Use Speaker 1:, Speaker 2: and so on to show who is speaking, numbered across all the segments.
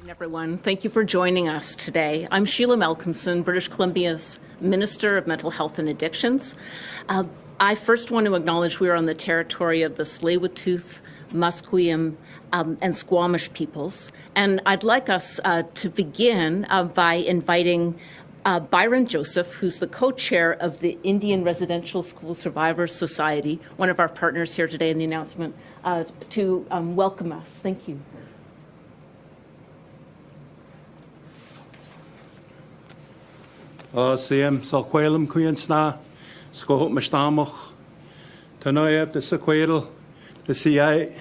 Speaker 1: Everyone, thank you for joining us today. I'm Sheila Malcolmson, British Columbia's Minister of Mental Health and Addictions. I first want to acknowledge we are on the territory of the Tsleil-Waututh, Musqueam, and Squamish peoples. And I'd like us to begin by inviting Byron Joseph, who's the co-chair of the Indian Residential School Survivors Society, one of our partners here today in the announcement, to welcome us. Thank you.
Speaker 2: Siem Salquelum Queensna, Scohop Mashtamoch, Tanoyab the Sequel, the CIA,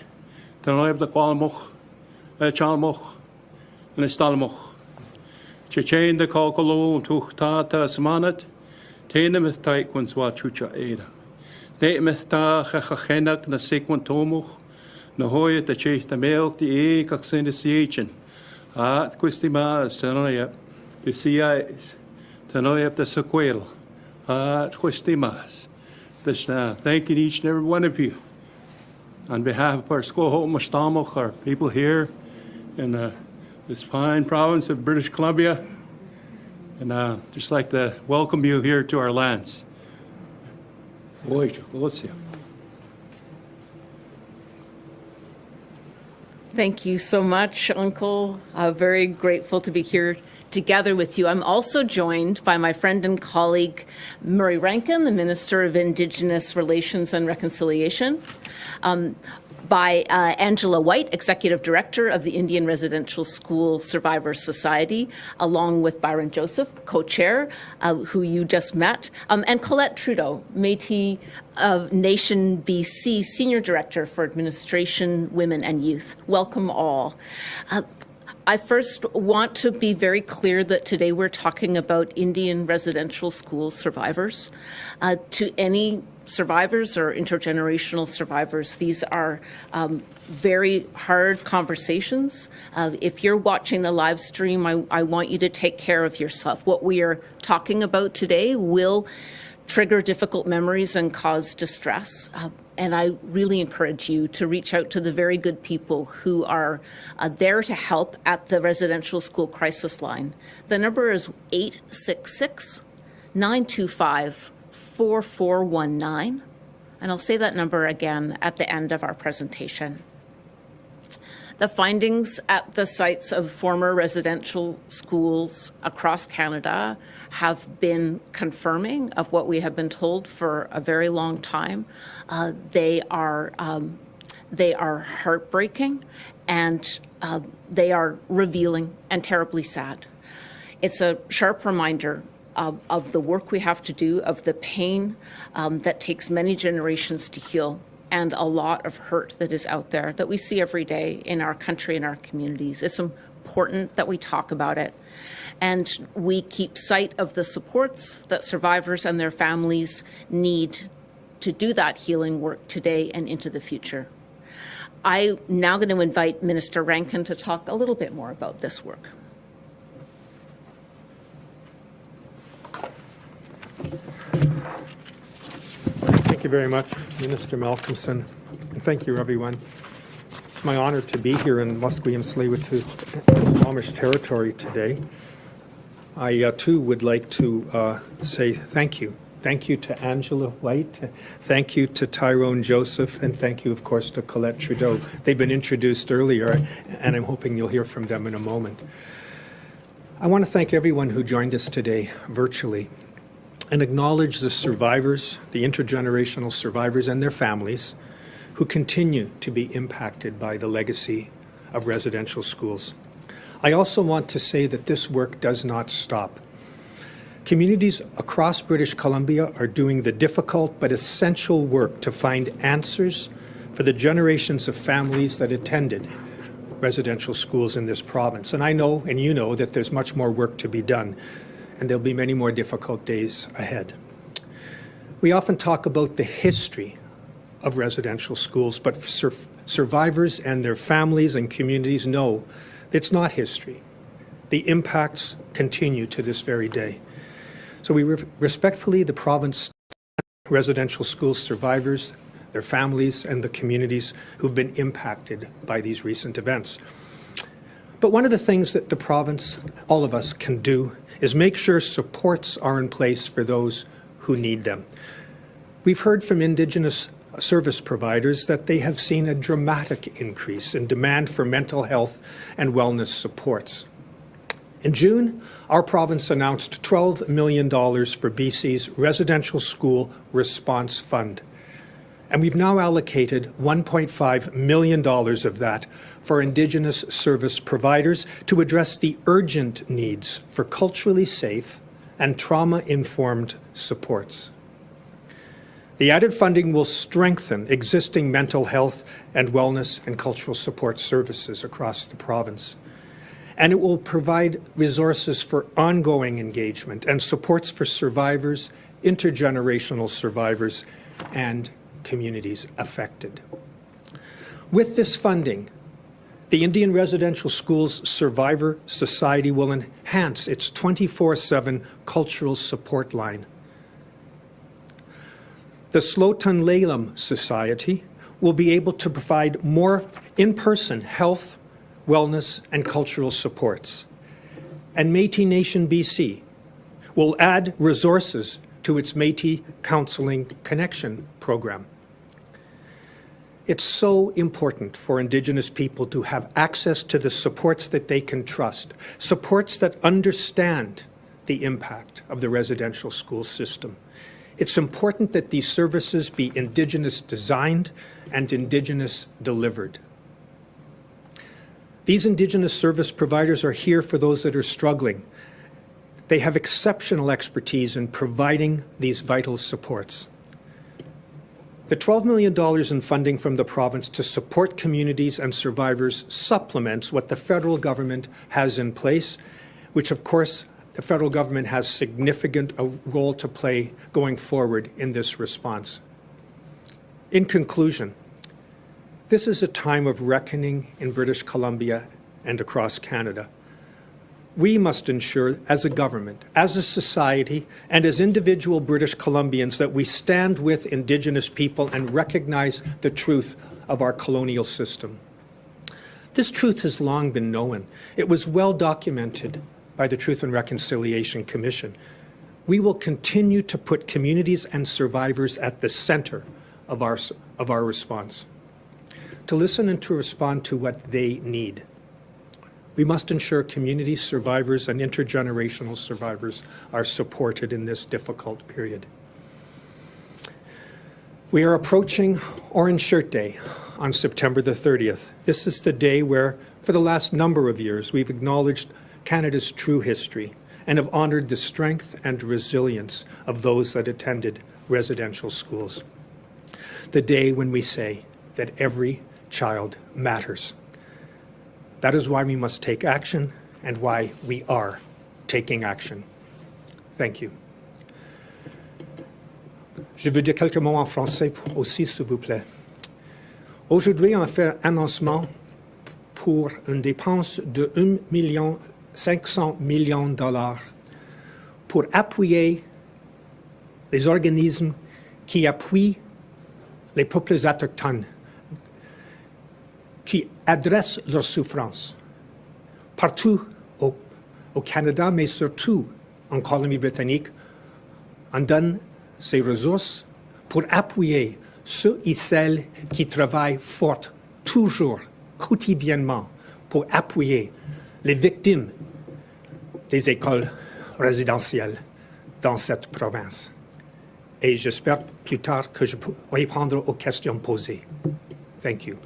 Speaker 2: Tanoyab the Qualmoch, Chalmoch, and the Stalmoch. Chechain the Calcolo, Tuchtata Smanat, Tainamith Taequans Wachucha Ada. Natemith Chachenak, the Sequent Tomoch, Nahoyat the Chase the Milk, the Ecoxin the Siachin, Quistimas, Tanoyab, the CIAs. Tanoyab the Sequel, Twistimas. Thanking each and every one of you. On behalf of our Scoho Mashtamoch, our people here in this fine province of British Columbia, and just like to welcome you here to our lands.
Speaker 1: Thank you so much, Uncle. Very grateful to be here together with you. I'm also joined by my friend and colleague, Murray Rankin, the Minister of Indigenous Relations and Reconciliation, by Angela White, Executive Director of the Indian Residential School Survivors Society, along with Byron Joseph, co-chair, who you just met, and Colette Trudeau, Métis Nation BC, Senior Director for Administration, Women and Youth. Welcome all. I first want to be very clear that today we're talking about Indian residential school survivors. To any survivors or intergenerational survivors, these are very hard conversations. If you're watching the live stream, I want you to take care of yourself. What we are talking about today will trigger difficult memories and cause distress. And I really encourage you to reach out to the very good people who are there to help at the residential school crisis line. The number is 866-925-4419. And I'll say that number again at the end of our presentation. The findings at the sites of former residential schools across Canada have been confirming of what we have been told for a very long time. They are heartbreaking, and they are revealing and terribly sad. It's a sharp reminder of the work we have to do, of the pain that takes many generations to heal, and a lot of hurt that is out there that we see every day in our country and our communities. It's important that we talk about it, and we keep sight of the supports that survivors and their families need to do that healing work today and into the future. I'm now going to invite Minister Rankin to talk a little bit more about this work.
Speaker 3: Thank you very much, Minister Malcolmson, and thank you, everyone. It's my honor to be here in Musqueam, Tsleil-Waututh, and Squamish territory today. I, too, would like to say thank you. Thank you to Angela White, thank you to Tyrone Joseph, and thank you, of course, to Colette Trudeau. They've been introduced earlier, and I'm hoping you'll hear from them in a moment. I want to thank everyone who joined us today virtually, and acknowledge the survivors, the intergenerational survivors and their families who continue to be impacted by the legacy of residential schools. I also want to say that this work does not stop. Communities across British Columbia are doing the difficult but essential work to find answers for the generations of families that attended residential schools in this province. And I know, and you know, that there's much more work to be done, and there'll be many more difficult days ahead. We often talk about the history of residential schools, but survivors and their families and communities know it's not history. The impacts continue to this very day. So we respectfully, the province, residential school survivors, their families, and the communities who've been impacted by these recent events. But one of the things that the province, all of us, can do is make sure supports are in place for those who need them. We've heard from Indigenous service providers that they have seen a dramatic increase in demand for mental health and wellness supports. In June, our province announced $12 million for BC's Residential School Response Fund. And we've now allocated $1.5 million of that for Indigenous service providers to address the urgent needs for culturally safe and trauma-informed supports. The added funding will strengthen existing mental health and wellness and cultural support services across the province. And it will provide resources for ongoing engagement and supports for survivors, intergenerational survivors, and communities affected. With this funding, the Indian Residential Schools Survivor Society will enhance its 24/7 cultural support line. The Slotan Laylam Society will be able to provide more in-person health, wellness, and cultural supports. And Métis Nation BC will add resources to its Métis Counseling Connection program. It's so important for Indigenous people to have access to the supports that they can trust, supports that understand the impact of the residential school system. It's important that these services be Indigenous designed and Indigenous delivered. These Indigenous service providers are here for those that are struggling. They have exceptional expertise in providing these vital supports. The $12 million in funding from the province to support communities and survivors supplements what the federal government has in place, which of course the federal government has significant role to play going forward in this response. In conclusion, this is a time of reckoning in British Columbia and across Canada. We must ensure, as a government, as a society, and as individual British Columbians, that we stand with Indigenous people and recognize the truth of our colonial system. This truth has long been known. It was well documented by the Truth and Reconciliation Commission. We will continue to put communities and survivors at the center of our response, to listen and to respond to what they need. We must ensure community survivors and intergenerational survivors are supported in this difficult period. We are approaching Orange Shirt Day on September the 30th. This is the day where, for the last number of years, we've acknowledged Canada's true history and have honored the strength and resilience of those that attended residential schools. The day when we say that every child matters. That is why we must take action and why we are taking action. Thank you. Je veux dire quelques mots en français aussi, s'il vous plaît. Aujourd'hui, on fait un annoncement pour une dépense de 1,5 million de dollars pour appuyer les organismes qui appuient les peuples autochtones, qui adressent leurs souffrances partout au Canada, mais surtout en Colombie-Britannique. On donne ces ressources pour appuyer ceux et celles qui travaillent fort, toujours, quotidiennement, pour appuyer les victimes des écoles résidentielles dans cette province. Et j'espère plus tard que je peux répondre aux questions posées. Thank you.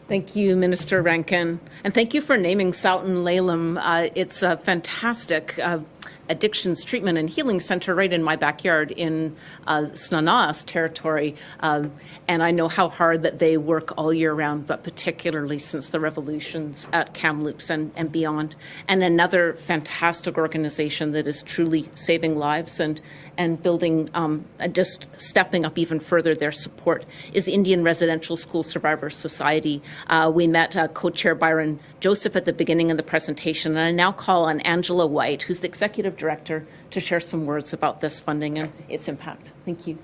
Speaker 1: Thank you, Minister Rankin. And thank you for naming Slotan Laylam. It's a fantastic addictions treatment and healing center right in my backyard in Snana's territory. And I know how hard that they work all year round, but particularly since the revolutions at Kamloops and beyond. And another fantastic organization that is truly saving lives and building, just stepping up even further their support is the Indian Residential School Survivor Society. We met co-chair Byron Joseph at the beginning of the presentation, and I now call on Angela White, who's the executive director, to share some words about this funding and its impact. Thank you.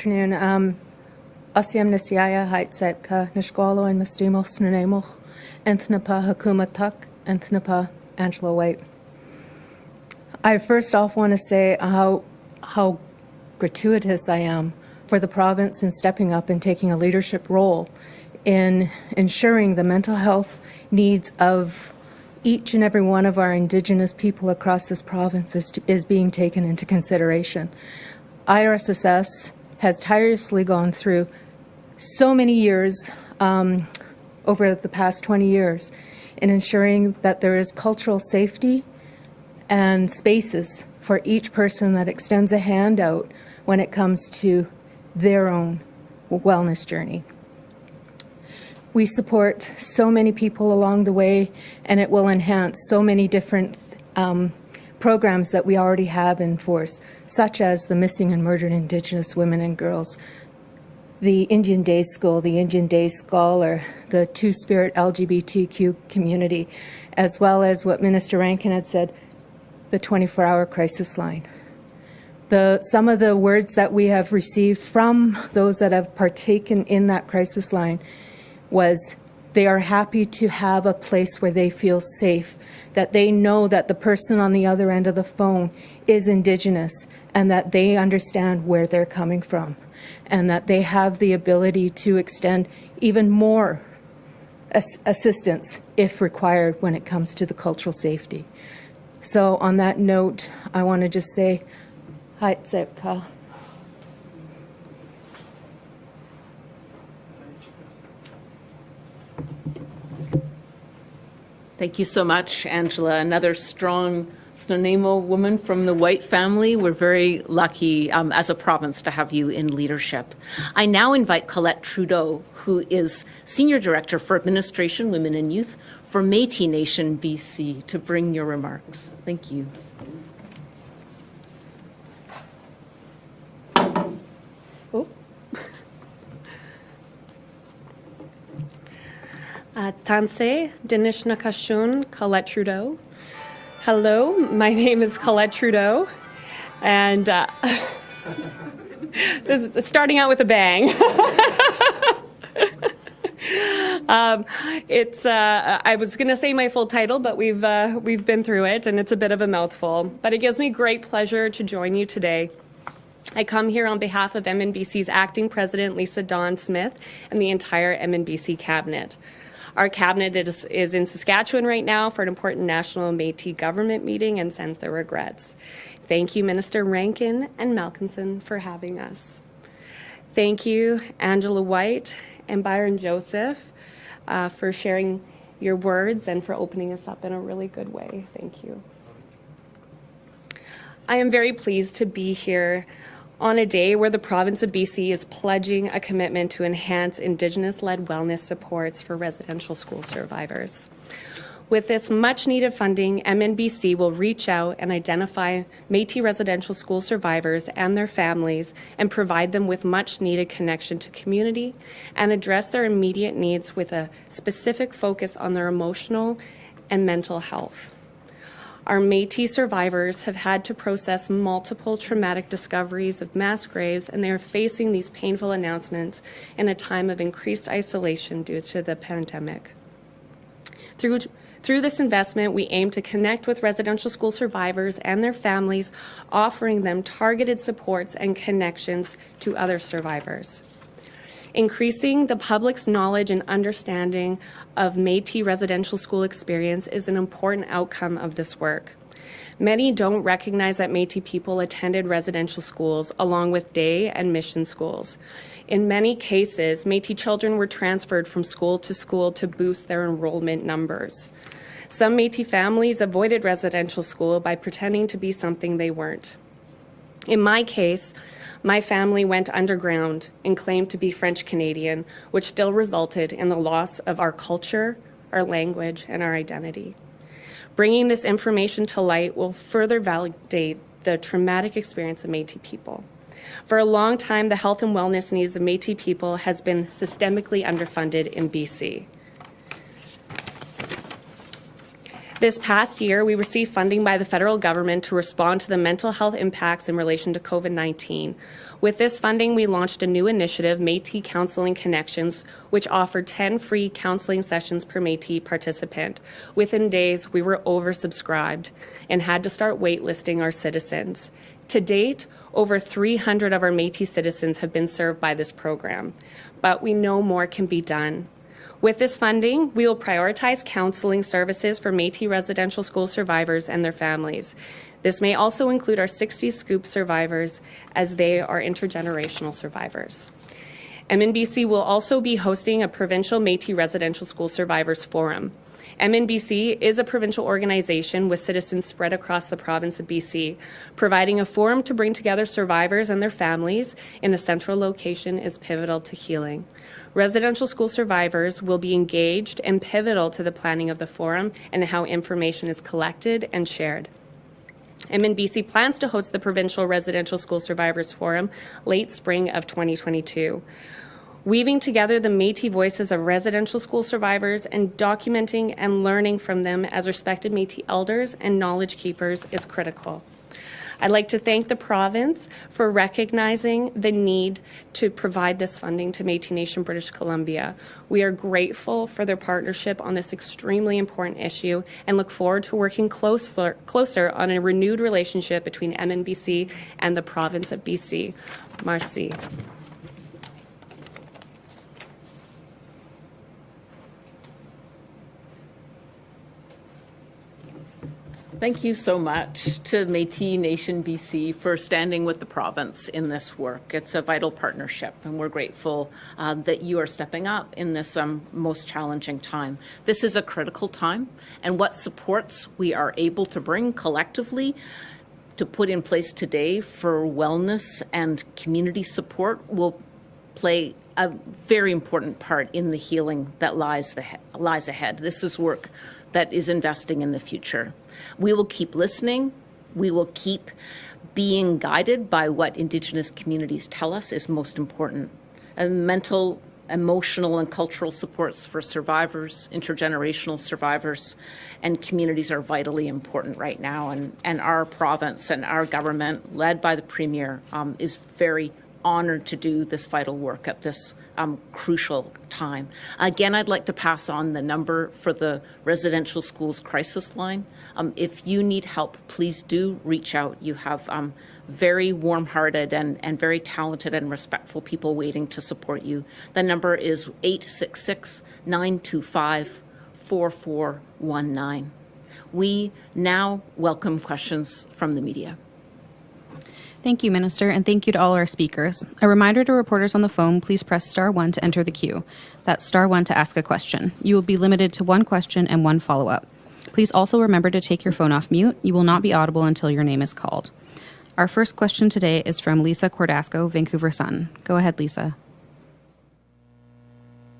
Speaker 4: afternoon. Asiam Nisiaya Haitsepka Nishkwalo and Mastimos Nanemoch, Enthnapa Hakuma Tuk, Enthnapa Angela White. I first off want to say how gratuitous I am for the province in stepping up and taking a leadership role in ensuring the mental health needs of each and every one of our Indigenous people across this province is being taken into consideration. IRSSS has tirelessly gone through so many years over the past 20 years in ensuring that there is cultural safety and spaces for each person that extends a hand out when it comes to their own wellness journey. We support so many people along the way, and it will enhance so many different programs that we already have in force, such as the Missing and Murdered Indigenous Women and Girls, the Indian Day School, the Indian Day Scholar, the Two-Spirit LGBTQ community, as well as what Minister Rankin had said, the 24-hour crisis line. Some of the words that we have received from those that have partaken in that crisis line was they are happy to have a place where they feel safe, that they know that the person on the other end of the phone is Indigenous and that they understand where they're coming from and that they have the ability to extend even more assistance if required when it comes to the cultural safety. So on that note, I want to just say, Haitsepka.
Speaker 1: Thank you so much, Angela. Another strong Snuneymuxw woman from the White family. We're very lucky as a province to have you in leadership. I now invite Colette Trudeau, who is Senior Director for Administration, Women and Youth for Métis Nation, BC, to bring your remarks. Thank you.
Speaker 5: Tanse Dinishnakashun Colette Trudeau. Hello, my name is Colette Trudeau, and this is starting out with a bang. I was going to say my full title, but we've been through it, and it's a bit of a mouthful. But it gives me great pleasure to join you today. I come here on behalf of MNBC's acting president, Lisa Dawn Smith, and the entire MNBC cabinet. Our cabinet is in Saskatchewan right now for an important national Métis government meeting and sends their regrets. Thank you, Minister Rankin and Malcolmson, for having us. Thank you, Angela White and Byron Joseph, for sharing your words and for opening us up in a really good way. Thank you. I am very pleased to be here on a day where the province of BC is pledging a commitment to enhance Indigenous-led wellness supports for residential school survivors. With this much-needed funding, MNBC will reach out and identify Métis residential school survivors and their families and provide them with much-needed connection to community and address their immediate needs with a specific focus on their emotional and mental health. Our Métis survivors have had to process multiple traumatic discoveries of mass graves, and they are facing these painful announcements in a time of increased isolation due to the pandemic. Through this investment, we aim to connect with residential school survivors and their families, offering them targeted supports and connections to other survivors. Increasing the public's knowledge and understanding of Métis residential school experience is an important outcome of this work. Many don't recognize that Métis people attended residential schools along with day and mission schools. In many cases, Métis children were transferred from school to boost their enrollment numbers. Some Métis families avoided residential school by pretending to be something they weren't. In my case, my family went underground and claimed to be French Canadian, which still resulted in the loss of our culture, our language, and our identity. Bringing this information to light will further validate the traumatic experience of Métis people. For a long time, the health and wellness needs of Métis people has been systemically underfunded in BC. This past year, we received funding by the federal government to respond to the mental health impacts in relation to COVID-19. With this funding, we launched a new initiative, Métis Counseling Connections, which offered 10 free counseling sessions per Métis participant. Within days, we were oversubscribed and had to start waitlisting our citizens. To date, over 300 of our Métis citizens have been served by this program, but we know more can be done. With this funding, we will prioritize counseling services for Métis residential school survivors and their families. This may also include our 60 Scoop survivors, as they are intergenerational survivors. MNBC will also be hosting a provincial Métis residential school survivors forum. MNBC is a provincial organization with citizens spread across the province of BC. Providing a forum to bring together survivors and their families in a central location is pivotal to healing. Residential school survivors will be engaged and pivotal to the planning of the forum and how information is collected and shared. MNBC plans to host the Provincial Residential School Survivors Forum late spring of 2022. Weaving together the Métis voices of residential school survivors and documenting and learning from them as respected Métis elders and knowledge keepers is critical. I'd like to thank the province for recognizing the need to provide this funding to Métis Nation British Columbia. We are grateful for their partnership on this extremely important issue and look forward to working closer on a renewed relationship between MNBC and the province of BC. Merci.
Speaker 1: Thank you so much to Métis Nation BC for standing with the province in this work. It's a vital partnership, and we're grateful that you are stepping up in this most challenging time. This is a critical time, and what supports we are able to bring collectively to put in place today for wellness and community support will play a very important part in the healing that lies ahead. This is work that is investing in the future. We will keep listening. We will keep being guided by what Indigenous communities tell us is most important. And mental, emotional, and cultural supports for survivors, intergenerational survivors, and communities are vitally important right now. And our province and our government, led by the Premier, is very honored to do this vital work at this crucial time. Again, I'd like to pass on the number for the residential schools crisis line. If you need help, please do reach out. You have very warm-hearted and very talented and respectful people waiting to support you. The number is 866-925-4419. We now welcome questions from the media.
Speaker 6: Thank you, Minister, and thank you to all our speakers. A reminder to reporters on the phone, please press *1 to enter the queue. That's *1 to ask a question. You will be limited to one question and one follow-up. Please also remember to take your phone off mute. You will not be audible until your name is called. Our first question today is from Lisa Cordasco, Vancouver Sun. Go ahead, Lisa.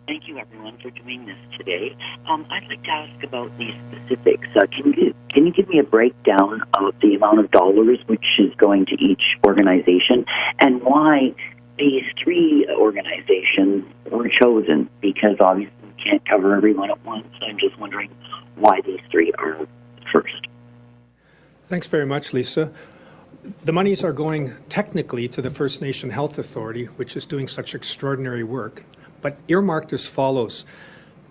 Speaker 7: Thank you, everyone, for doing this today. I'd like to ask about these specifics. Can you give me a breakdown of the amount of dollars which is going to each organization and why these three organizations were chosen? Because obviously we can't cover everyone at once. I'm just wondering why these three are first.
Speaker 3: Thanks very much, Lisa. The monies are going technically to the First Nation Health Authority, which is doing such extraordinary work, but earmarked as follows.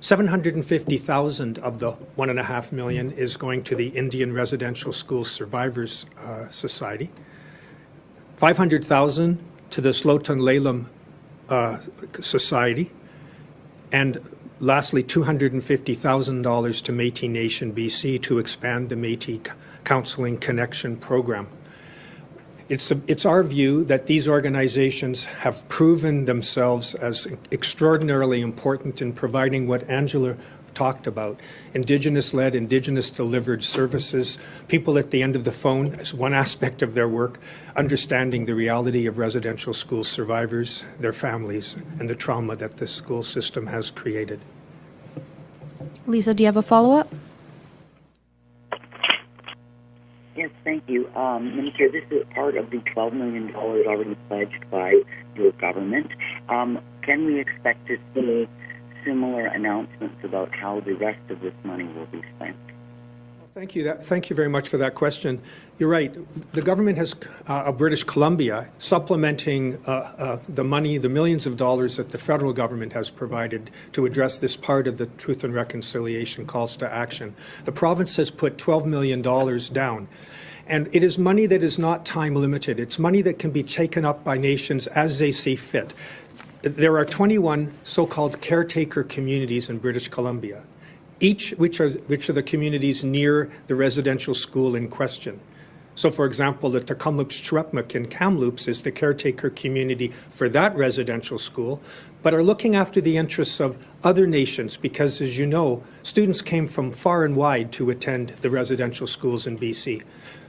Speaker 3: $750,000 of the $1.5 million is going to the Indian Residential School Survivors Society, $500,000 to the Slotan Lalem Society, and lastly, $250,000 to Métis Nation BC to expand the Métis Counseling Connection program. It's our view that these organizations have proven themselves as extraordinarily important in providing what Angela talked about, Indigenous-led, Indigenous-delivered services, people at the end of the phone as one aspect of their work, understanding the reality of residential school survivors, their families, and the trauma that the school system has created.
Speaker 6: Lisa, do you have a follow-up?
Speaker 7: Yes, thank you. Minister, this is part of the $12 million already pledged by your government. Can we expect to see similar announcements about how the rest of this money will be spent?
Speaker 3: Thank you. Thank you very much for that question. You're right. The government has, of British Columbia, supplementing the money, the millions of dollars that the federal government has provided to address this part of the Truth and Reconciliation calls to action. The province has put $12 million down. And it is money that is not time limited. It's money that can be taken up by nations as they see fit. There are 21 so-called caretaker communities in British Columbia, which are the communities near the residential school in question. So, for example, the Tecumloops-Chirupmuk in Kamloops is the caretaker community for that residential school, but are looking after the interests of other nations because, as you know, students came from far and wide to attend the residential schools in BC.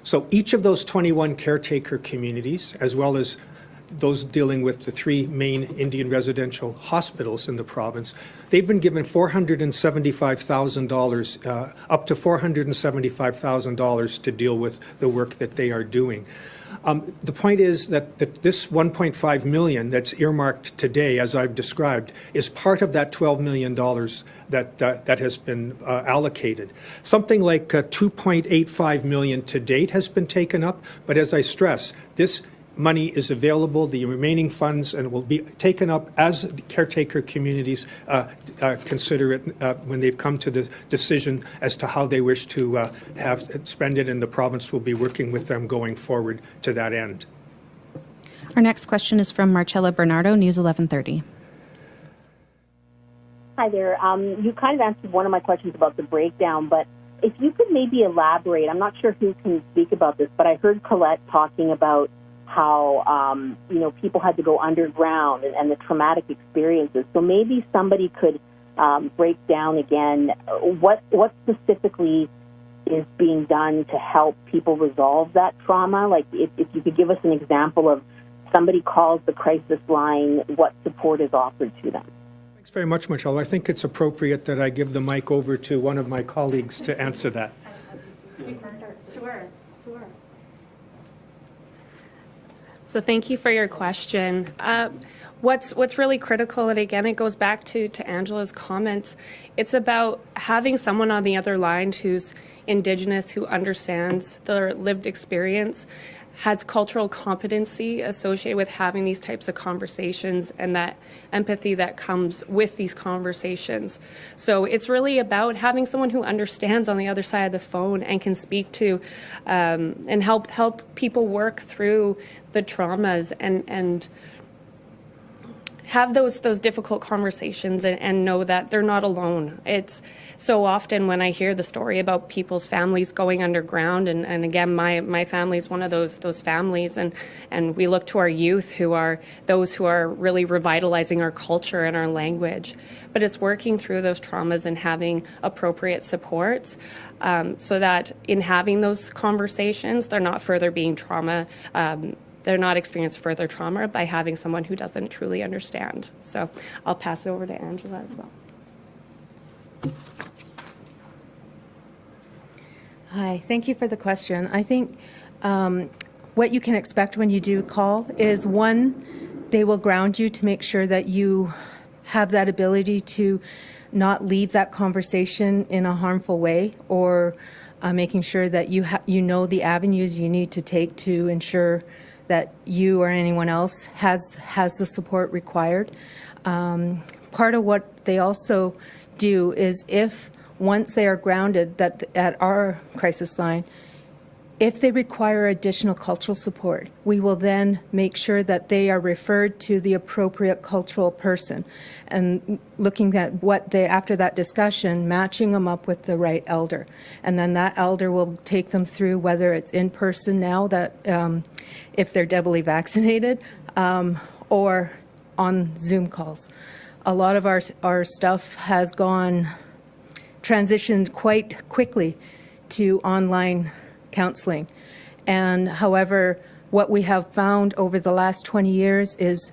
Speaker 3: So each of those 21 caretaker communities, as well as those dealing with the 3 main Indian residential hospitals in the province, they've been given $475,000, up to $475,000 to deal with the work that they are doing. The point is that this $1.5 million that's earmarked today, as I've described, is part of that $12 million that has been allocated. Something like $2.85 million to date has been taken up, but as I stress, this money is available, the remaining funds, and will be taken up as caretaker communities consider it when they've come to the decision as to how they wish to spend it, and the province will be working with them going forward to that end.
Speaker 6: Our next question is from Marcella Bernardo, News 1130.
Speaker 8: Hi there. You kind of answered one of my questions about the breakdown, but if you could maybe elaborate, I'm not sure who can speak about this, but I heard Colette talking about how, people had to go underground and the traumatic experiences. So maybe somebody could break down again what specifically is being done to help people resolve that trauma. Like if you could give us an example of somebody calls the crisis line, what support is offered to them.
Speaker 3: Thanks very much, Michelle. I think it's appropriate that I give the mic over to one of my colleagues to answer that.
Speaker 5: Sure. So thank you for your question. What's really critical, and again, it goes back to Angela's comments, it's about having someone on the other line who's Indigenous, who understands their lived experience, has cultural competency associated with having these types of conversations and that empathy that comes with these conversations. So it's really about having someone who understands on the other side of the phone and can speak to and help people work through the traumas and have those difficult conversations and know that they're not alone. It's so often when I hear the story about people's families going underground, and again, my family is one of those families, and we look to our youth who are those who are really revitalizing our culture and our language. But it's working through those traumas and having appropriate supports so that in having those conversations, they're not further being they're not experiencing further trauma by having someone who doesn't truly understand. So I'll pass it over to Angela as well.
Speaker 4: Hi, thank you for the question. I think what you can expect when you do call is, one, they will ground you to make sure that you have that ability to not leave that conversation in a harmful way, or making sure that you know the avenues you need to take to ensure that you or anyone else has the support required. Part of what they also do is, if once they are grounded at our crisis line, if they require additional cultural support, we will then make sure that they are referred to the appropriate cultural person, and looking at after that discussion, matching them up with the right elder. And then that elder will take them through, whether it's in person now, that if they're doubly vaccinated, or on Zoom calls. A lot of our stuff has transitioned quite quickly to online counseling. And however, what we have found over the last 20 years is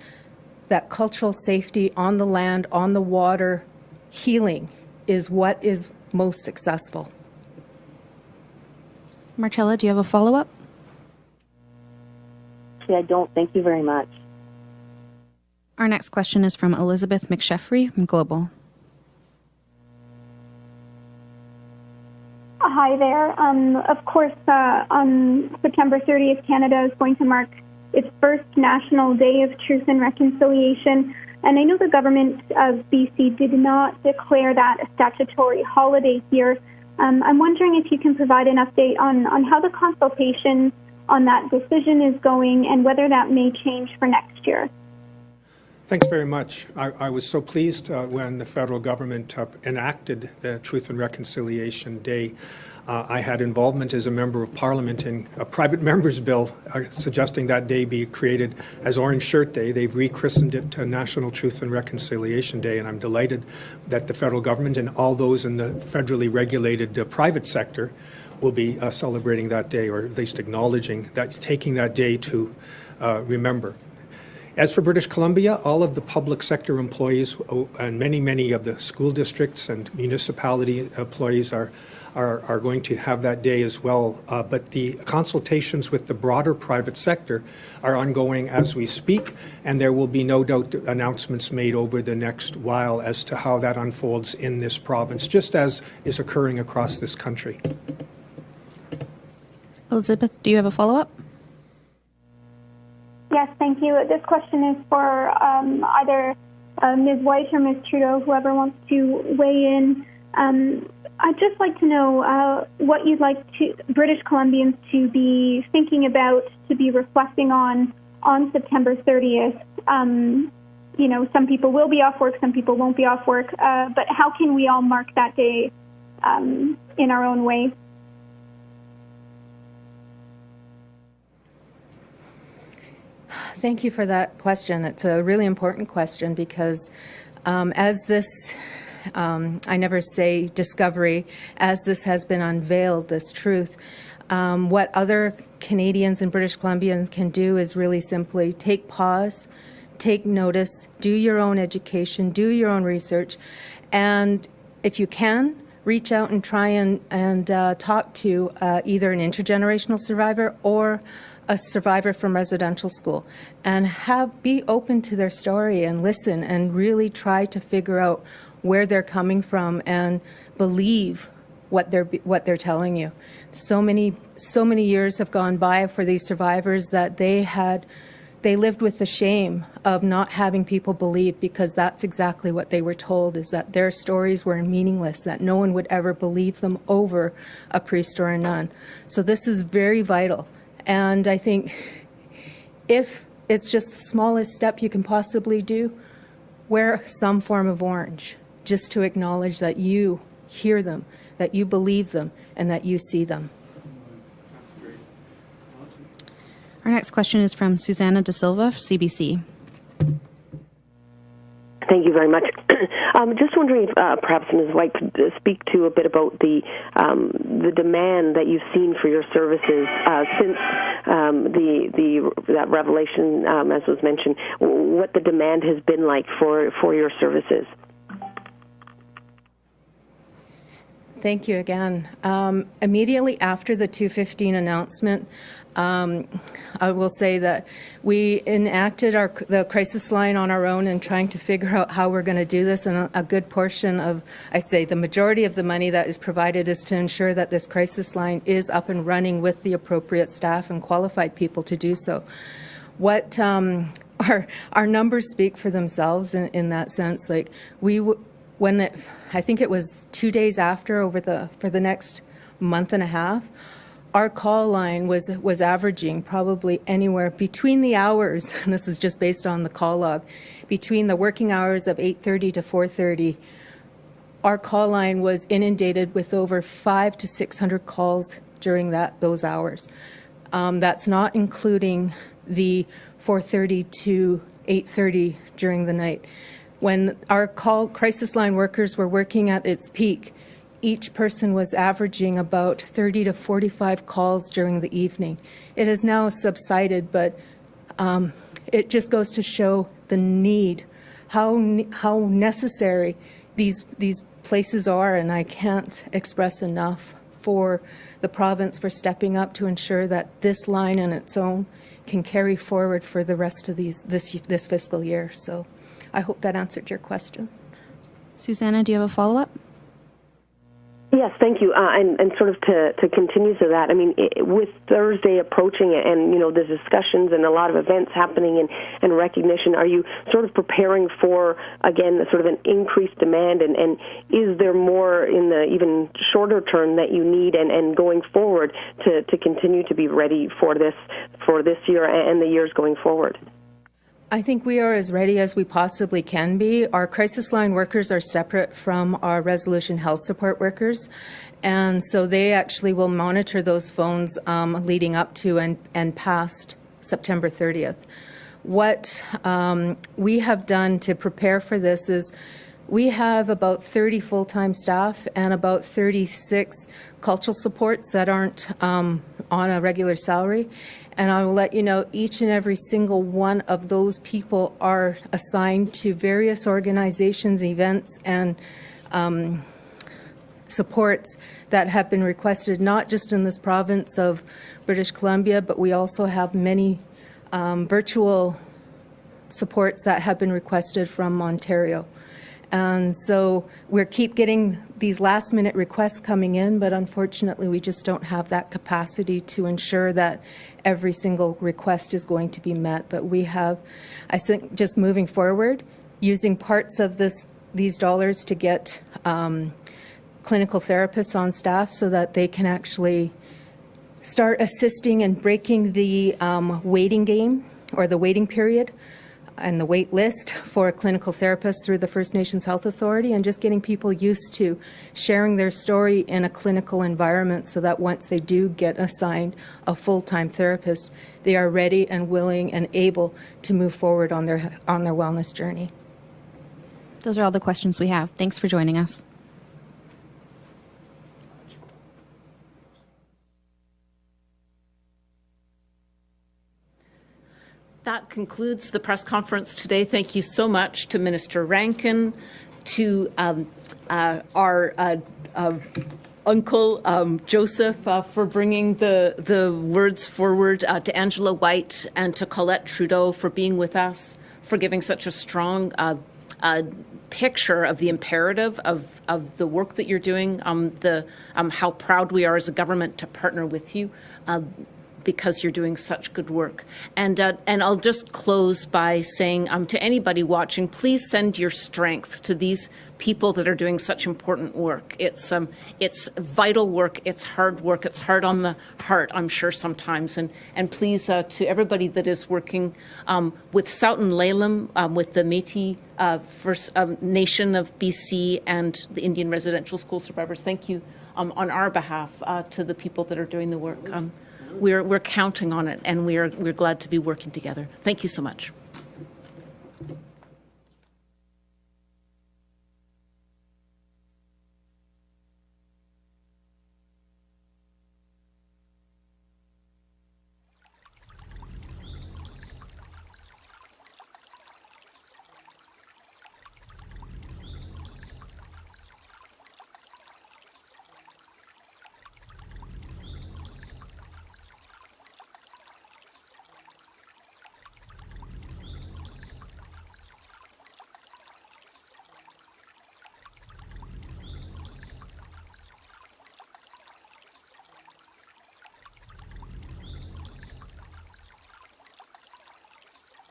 Speaker 4: that cultural safety on the land, on the water, healing is what is most successful.
Speaker 6: Marcella, do you have a follow-up?
Speaker 8: Actually, I don't. Thank you very much.
Speaker 6: Our next question is from Elizabeth McSheffrey from Global.
Speaker 9: Hi there. Of course, on September 30th, Canada is going to mark its first National Day of Truth and Reconciliation. And I know the government of BC did not declare that a statutory holiday here. I'm wondering if you can provide an update on how the consultation on that decision is going and whether that may change for next year.
Speaker 3: Thanks very much. I was so pleased when the federal government enacted the Truth and Reconciliation Day. I had involvement as a member of Parliament in a private member's bill suggesting that day be created as Orange Shirt Day. They've rechristened it to National Truth and Reconciliation Day, and I'm delighted that the federal government and all those in the federally regulated private sector will be celebrating that day, or at least acknowledging that, taking that day to remember. As for British Columbia, all of the public sector employees and many of the school districts and municipality employees are going to have that day as well. But the consultations with the broader private sector are ongoing as we speak, and there will be no doubt announcements made over the next while as to how that unfolds in this province, just as is occurring across this country.
Speaker 6: Elizabeth, do you have a follow-up?
Speaker 9: Yes, thank you. This question is for either Ms. White or Ms. Trudeau, whoever wants to weigh in. I'd just like to know what you'd like British Columbians to be thinking about, to be reflecting on September 30th. You know, some people will be off work, some people won't be off work, but how can we all mark that day in our own way?
Speaker 4: Thank you for that question. It's a really important question because as this, I never say discovery, as this has been unveiled, this truth, what other Canadians and British Columbians can do is really simply take pause, take notice, do your own education, do your own research, and if you can, reach out and try and talk to either an intergenerational survivor or a survivor from residential school, and be open to their story and listen and really try to figure out where they're coming from and believe what they're telling you. So many years have gone by for these survivors that they lived with the shame of not having people believe, because that's exactly what they were told, is that their stories were meaningless, that no one would ever believe them over a priest or a nun. So this is very vital. And I think if it's just the smallest step you can possibly do, wear some form of orange, just to acknowledge that you hear them, that you believe them, and that you see them.
Speaker 6: Our next question is from Susanna De Silva, CBC.
Speaker 10: Thank you very much. Just wondering if perhaps Ms. White could speak to a bit about the demand that you've seen for your services since that revelation, as was mentioned. What the demand has been like for your services.
Speaker 4: Thank you again. Immediately after the 215 announcement, I will say that we enacted the crisis line on our own and trying to figure out how we're going to do this. And a good portion of, I say, the majority of the money that is provided is to ensure that this crisis line is up and running with the appropriate staff and qualified people to do so. What our numbers speak for themselves in that sense. Like I think it was 2 days after, for the next month and a half, our call line was averaging probably anywhere between the hours, and this is just based on the call log, between the working hours of 8:30 to 4:30, our call line was inundated with over 500 to 600 calls during those hours. That's not including the 4:30 to 8:30 during the night. When our crisis line workers were working at its peak, each person was averaging about 30 to 45 calls during the evening. It has now subsided, but it just goes to show the need, how necessary these places are, and I can't express enough for the province for stepping up to ensure that this line on its own can carry forward for the rest of this fiscal year. So I hope that answered your question.
Speaker 6: Susanna, do you have a follow-up?
Speaker 10: Yes, thank you. And sort of to continue to that, I mean, with Thursday approaching and, the discussions and a lot of events happening and recognition, are you sort of preparing for, again, sort of an increased demand? And is there more in the even shorter term that you need and going forward to continue to be ready for this year and the years going forward?
Speaker 4: I think we are as ready as we possibly can be. Our crisis line workers are separate from our resolution health support workers, and so they actually will monitor those phones leading up to and past September 30th. What we have done to prepare for this is we have about 30 full-time staff and about 36 cultural supports that aren't on a regular salary. And I will let you know, each and every single one of those people are assigned to various organizations, events, and supports that have been requested, not just in this province of British Columbia, but we also have many virtual supports that have been requested from Ontario. And so we keep getting these last-minute requests coming in, but unfortunately we just don't have that capacity to ensure that every single request is going to be met. But we have, I think, just moving forward, using parts of these dollars to get clinical therapists on staff so that they can actually start assisting and breaking the waiting game or the waiting period and the wait list for a clinical therapist through the First Nations Health Authority, and just getting people used to sharing their story in a clinical environment so that once they do get assigned a full-time therapist, they are ready and willing and able to move forward on their wellness journey.
Speaker 6: Those are all the questions we have. Thanks for joining us.
Speaker 1: That concludes the press conference today. Thank you so much to Minister Rankin, to our Uncle Joseph for bringing the words forward, to Angela White and to Colette Trudeau for being with us, for giving such a strong picture of the imperative of the work that you're doing, how proud we are as a government to partner with you. Because you're doing such good work. And I'll just close by saying to anybody watching, please send your strength to these people that are doing such important work. It's vital work, it's hard work, it's hard on the heart, I'm sure sometimes. And please, to everybody that is working with Southern Lalem, with the Metis First Nation of BC and the Indian Residential School Survivors, thank you on our behalf to the people that are doing the work. We're counting on it, and we're glad to be working together. Thank you so much.